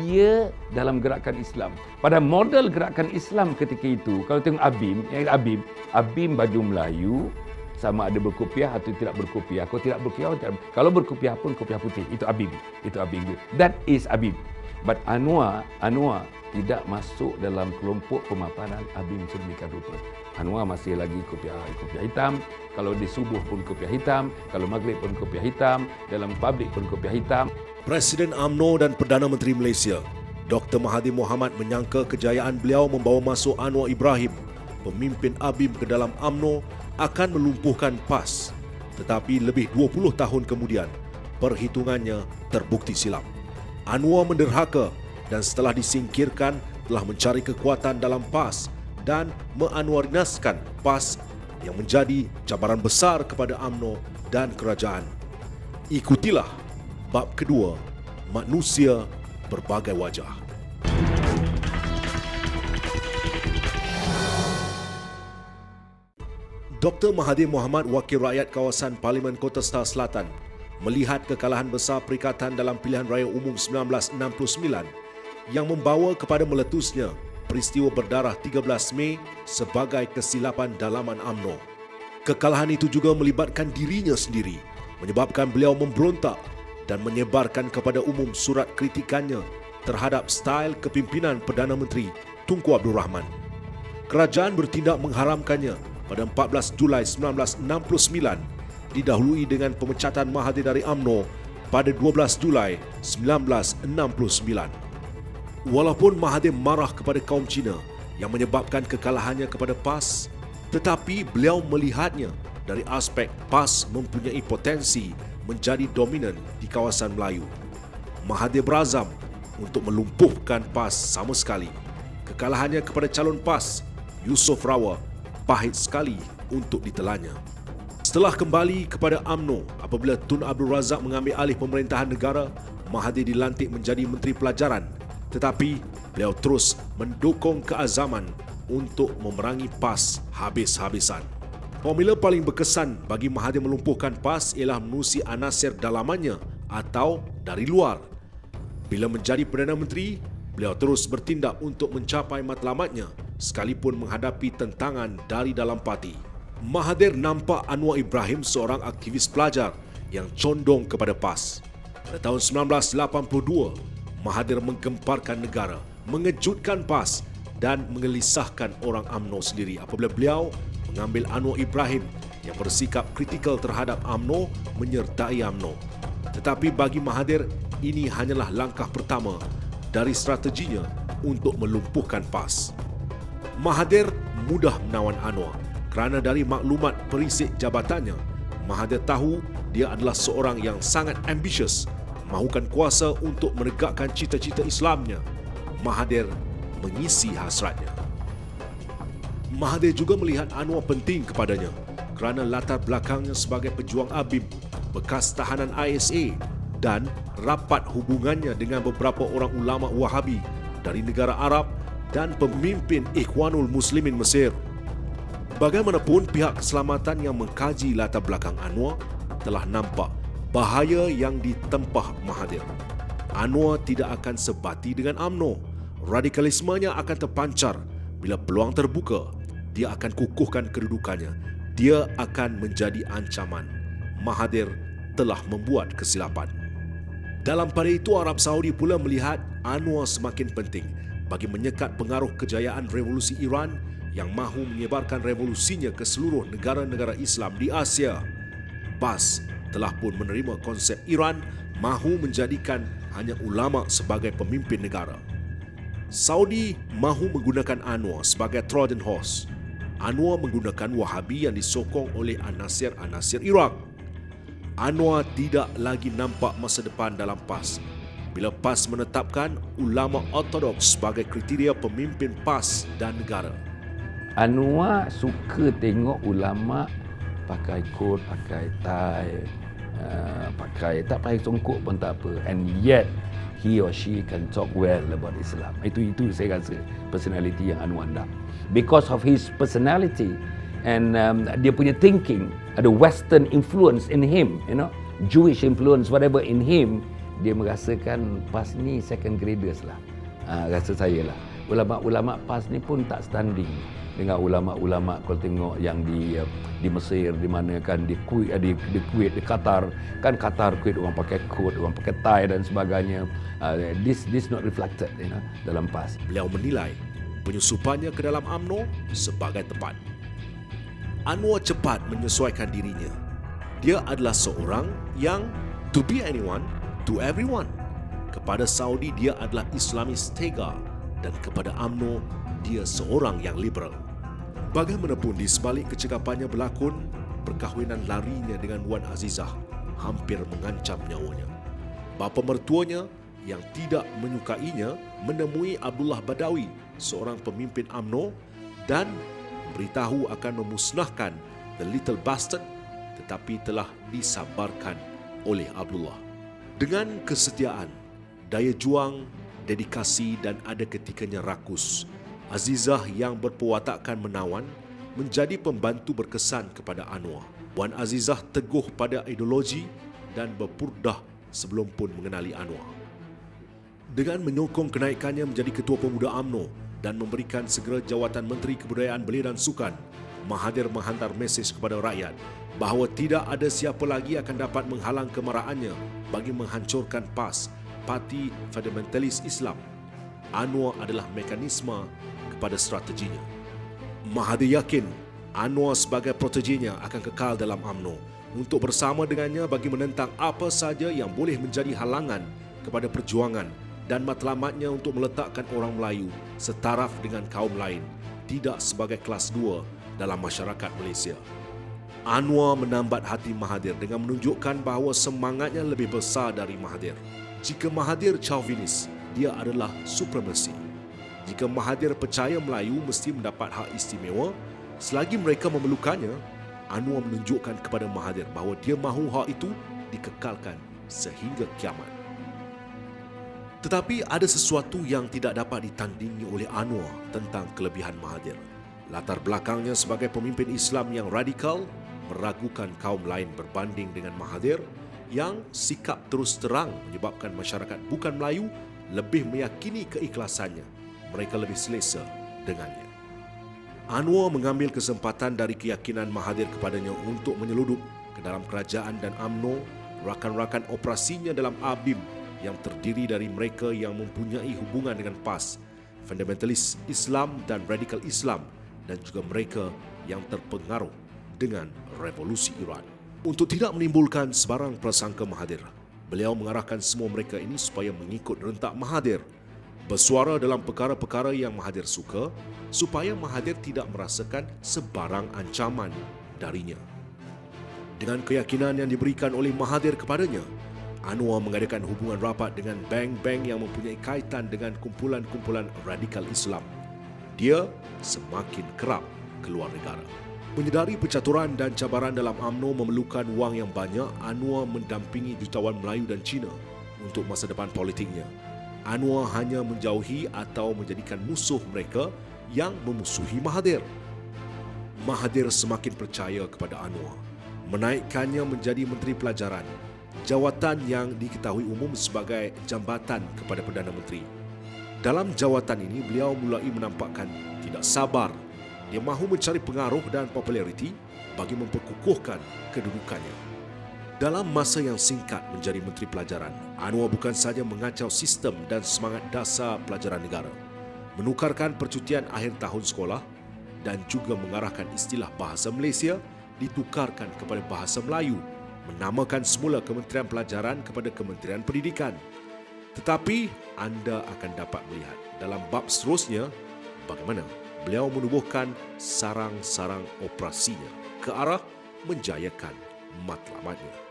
dia dalam gerakan Islam. Pada model gerakan Islam ketika itu, kalau tengok Abim baju Melayu, sama ada berkopiah atau tidak berkopiah. Kalau berkopiah pun kopiah putih. Itu Abim. That is Abim. But Anwar tidak masuk dalam kelompok pemaparan Abim sedemikian rupa. Anwar masih lagi kopiah hitam. Kalau di subuh pun kopiah hitam. Kalau maghrib pun kopiah hitam. Dalam publik pun kopiah hitam. Presiden UMNO dan Perdana Menteri Malaysia, Dr. Mahathir Mohamad menyangka kejayaan beliau membawa masuk Anwar Ibrahim, pemimpin ABIM ke dalam UMNO, akan melumpuhkan PAS. Tetapi lebih 20 tahun kemudian, perhitungannya terbukti silap. Anwar menderhaka dan setelah disingkirkan telah mencari kekuatan dalam PAS dan menganwarinaskan PAS yang menjadi cabaran besar kepada UMNO dan kerajaan. Ikutilah bab kedua, manusia berbagai wajah. Dr. Mahathir Mohamad, Wakil Rakyat Kawasan Parlimen Kota Star Selatan, melihat kekalahan besar Perikatan dalam Pilihan Raya Umum 1969 yang membawa kepada meletusnya peristiwa berdarah 13 Mei sebagai kesilapan dalaman UMNO. Kekalahan itu juga melibatkan dirinya sendiri, menyebabkan beliau memberontak dan menyebarkan kepada umum surat kritikannya terhadap style kepimpinan Perdana Menteri Tunku Abdul Rahman. Kerajaan bertindak mengharamkannya pada 14 Julai 1969, didahului dengan pemecatan Mahathir dari UMNO pada 12 Julai 1969. Walaupun Mahathir marah kepada kaum Cina yang menyebabkan kekalahannya kepada PAS, tetapi beliau melihatnya dari aspek PAS mempunyai potensi menjadi dominan di kawasan Melayu. Mahathir berazam untuk melumpuhkan PAS sama sekali. Kekalahannya kepada calon PAS, Yusof Rawah, pahit sekali untuk ditelannya. Setelah kembali kepada UMNO apabila Tun Abdul Razak mengambil alih pemerintahan negara, Mahathir dilantik menjadi Menteri Pelajaran, tetapi beliau terus mendukung keazaman untuk memerangi PAS habis-habisan. Formula paling berkesan bagi Mahathir melumpuhkan PAS ialah menerusi anasir dalamannya atau dari luar. Bila menjadi Perdana Menteri, beliau terus bertindak untuk mencapai matlamatnya sekalipun menghadapi tentangan dari dalam parti. Mahathir nampak Anwar Ibrahim seorang aktivis pelajar yang condong kepada PAS. Pada tahun 1982, Mahathir menggemparkan negara, mengejutkan PAS dan mengelisahkan orang UMNO sendiri apabila beliau mengambil Anwar Ibrahim yang bersikap kritikal terhadap UMNO menyertai UMNO. Tetapi bagi Mahathir, ini hanyalah langkah pertama dari strateginya untuk melumpuhkan PAS. Mahathir mudah menawan Anwar kerana dari maklumat perisik jabatannya, Mahathir tahu dia adalah seorang yang sangat ambisius, mahukan kuasa untuk menegakkan cita-cita Islamnya. Mahathir mengisi hasratnya. Mahathir juga melihat Anwar penting kepadanya kerana latar belakangnya sebagai pejuang ABIM, bekas tahanan ISA dan rapat hubungannya dengan beberapa orang ulama Wahabi dari negara Arab dan pemimpin Ikhwanul Muslimin Mesir. Bagaimanapun, pihak keselamatan yang mengkaji latar belakang Anwar telah nampak bahaya yang ditempah Mahathir. Anwar tidak akan sebati dengan UMNO. Radikalismenya akan terpancar. Bila peluang terbuka, dia akan kukuhkan kedudukannya. Dia akan menjadi ancaman. Mahathir telah membuat kesilapan. Dalam pada itu, Arab Saudi pula melihat Anwar semakin penting bagi menyekat pengaruh kejayaan revolusi Iran yang mahu menyebarkan revolusinya ke seluruh negara-negara Islam di Asia. PAS telah pun menerima konsep Iran mahu menjadikan hanya ulama sebagai pemimpin negara. Saudi mahu menggunakan Anwar sebagai Trojan Horse. Anwar menggunakan Wahabi yang disokong oleh anasir-anasir Iraq. Anwar tidak lagi nampak masa depan dalam PAS bila PAS menetapkan ulama ortodoks sebagai kriteria pemimpin PAS dan negara. Anwar suka tengok ulama pakai kot, pakai tie, tak pakai songkok pun tak apa, and yet he or she can talk well about Islam. Itu saya rasa personality yang Anwar nak. Because of his personality and dia punya thinking, ada Western influence in him, Jewish influence, whatever in him, dia merasakan PAS ni second graders lah. Rasa saya lah. Ulama-ulama PAS ni pun tak standing dengan ulama-ulama kalau tengok yang di Mesir, di mana kan di Kuwait, di Qatar. Kan Qatar, Kuwait orang pakai coat, orang pakai tie dan sebagainya. This not reflected dalam PAS. Beliau menilai penyusupannya ke dalam UMNO sebagai tepat. Anwar cepat menyesuaikan dirinya. Dia adalah seorang yang to be anyone, to everyone. Kepada Saudi dia adalah Islamis tega dan kepada UMNO dia seorang yang liberal. Bagaimanapun di sebalik kecekapannya berlakon, perkahwinan larinya dengan Wan Azizah hampir mengancam nyawanya. Bapa mertuanya yang tidak menyukainya menemui Abdullah Badawi, seorang pemimpin UMNO, dan memberitahu akan memusnahkan the little bastard, tetapi telah disabarkan oleh Abdullah. Dengan kesetiaan, daya juang, dedikasi dan ada ketikanya rakus, Azizah yang berpewatakan menawan menjadi pembantu berkesan kepada Anwar. Wan Azizah teguh pada ideologi dan berpurdah sebelum pun mengenali Anwar. Dengan menyokong kenaikannya menjadi Ketua Pemuda UMNO dan memberikan segera jawatan Menteri Kebudayaan Belia dan Sukan, Mahathir menghantar mesej kepada rakyat bahawa tidak ada siapa lagi akan dapat menghalang kemarahannya bagi menghancurkan PAS, Parti Fundamentalis Islam. Anwar adalah mekanisme kepada strateginya. Mahathir yakin Anwar sebagai proteginya akan kekal dalam UMNO untuk bersama dengannya bagi menentang apa saja yang boleh menjadi halangan kepada perjuangan dan matlamatnya untuk meletakkan orang Melayu setaraf dengan kaum lain, tidak sebagai kelas 2 dalam masyarakat Malaysia. Anwar menambat hati Mahathir dengan menunjukkan bahawa semangatnya lebih besar dari Mahathir. Jika Mahathir chauvinis, dia adalah supremasi. Jika Mahathir percaya Melayu mesti mendapat hak istimewa, selagi mereka memerlukannya, Anwar menunjukkan kepada Mahathir bahawa dia mahu hak itu dikekalkan sehingga kiamat. Tetapi ada sesuatu yang tidak dapat ditandingi oleh Anwar tentang kelebihan Mahathir. Latar belakangnya sebagai pemimpin Islam yang radikal meragukan kaum lain berbanding dengan Mahathir yang sikap terus terang menyebabkan masyarakat bukan Melayu lebih meyakini keikhlasannya. Mereka lebih selesa dengannya. Anwar mengambil kesempatan dari keyakinan Mahathir kepadanya untuk menyeludup ke dalam kerajaan dan UMNO, rakan-rakan operasinya dalam ABIM yang terdiri dari mereka yang mempunyai hubungan dengan PAS, fundamentalis Islam dan radikal Islam, dan juga mereka yang terpengaruh dengan revolusi Iran. Untuk tidak menimbulkan sebarang prasangka Mahathir, beliau mengarahkan semua mereka ini supaya mengikut rentak Mahathir, bersuara dalam perkara-perkara yang Mahathir suka, supaya Mahathir tidak merasakan sebarang ancaman darinya. Dengan keyakinan yang diberikan oleh Mahathir kepadanya, Anwar mengadakan hubungan rapat dengan bank-bank yang mempunyai kaitan dengan kumpulan-kumpulan radikal Islam. Dia semakin kerap keluar negara. Menyedari percaturan dan cabaran dalam UMNO memerlukan wang yang banyak, Anwar mendampingi jutawan Melayu dan Cina untuk masa depan politiknya. Anwar hanya menjauhi atau menjadikan musuh mereka yang memusuhi Mahathir. Mahathir semakin percaya kepada Anwar, menaikkannya menjadi Menteri Pelajaran, jawatan yang diketahui umum sebagai jambatan kepada Perdana Menteri. Dalam jawatan ini, beliau mulai menampakkan tidak sabar. Dia mahu mencari pengaruh dan populariti bagi memperkukuhkan kedudukannya. Dalam masa yang singkat menjadi Menteri Pelajaran, Anwar bukan sahaja mengacau sistem dan semangat dasar pelajaran negara, menukarkan percutian akhir tahun sekolah dan juga mengarahkan istilah bahasa Malaysia ditukarkan kepada bahasa Melayu, menamakan semula Kementerian Pelajaran kepada Kementerian Pendidikan. Tetapi anda akan dapat melihat dalam bab seterusnya bagaimana beliau menubuhkan sarang-sarang operasinya ke arah menjayakan matlamatnya.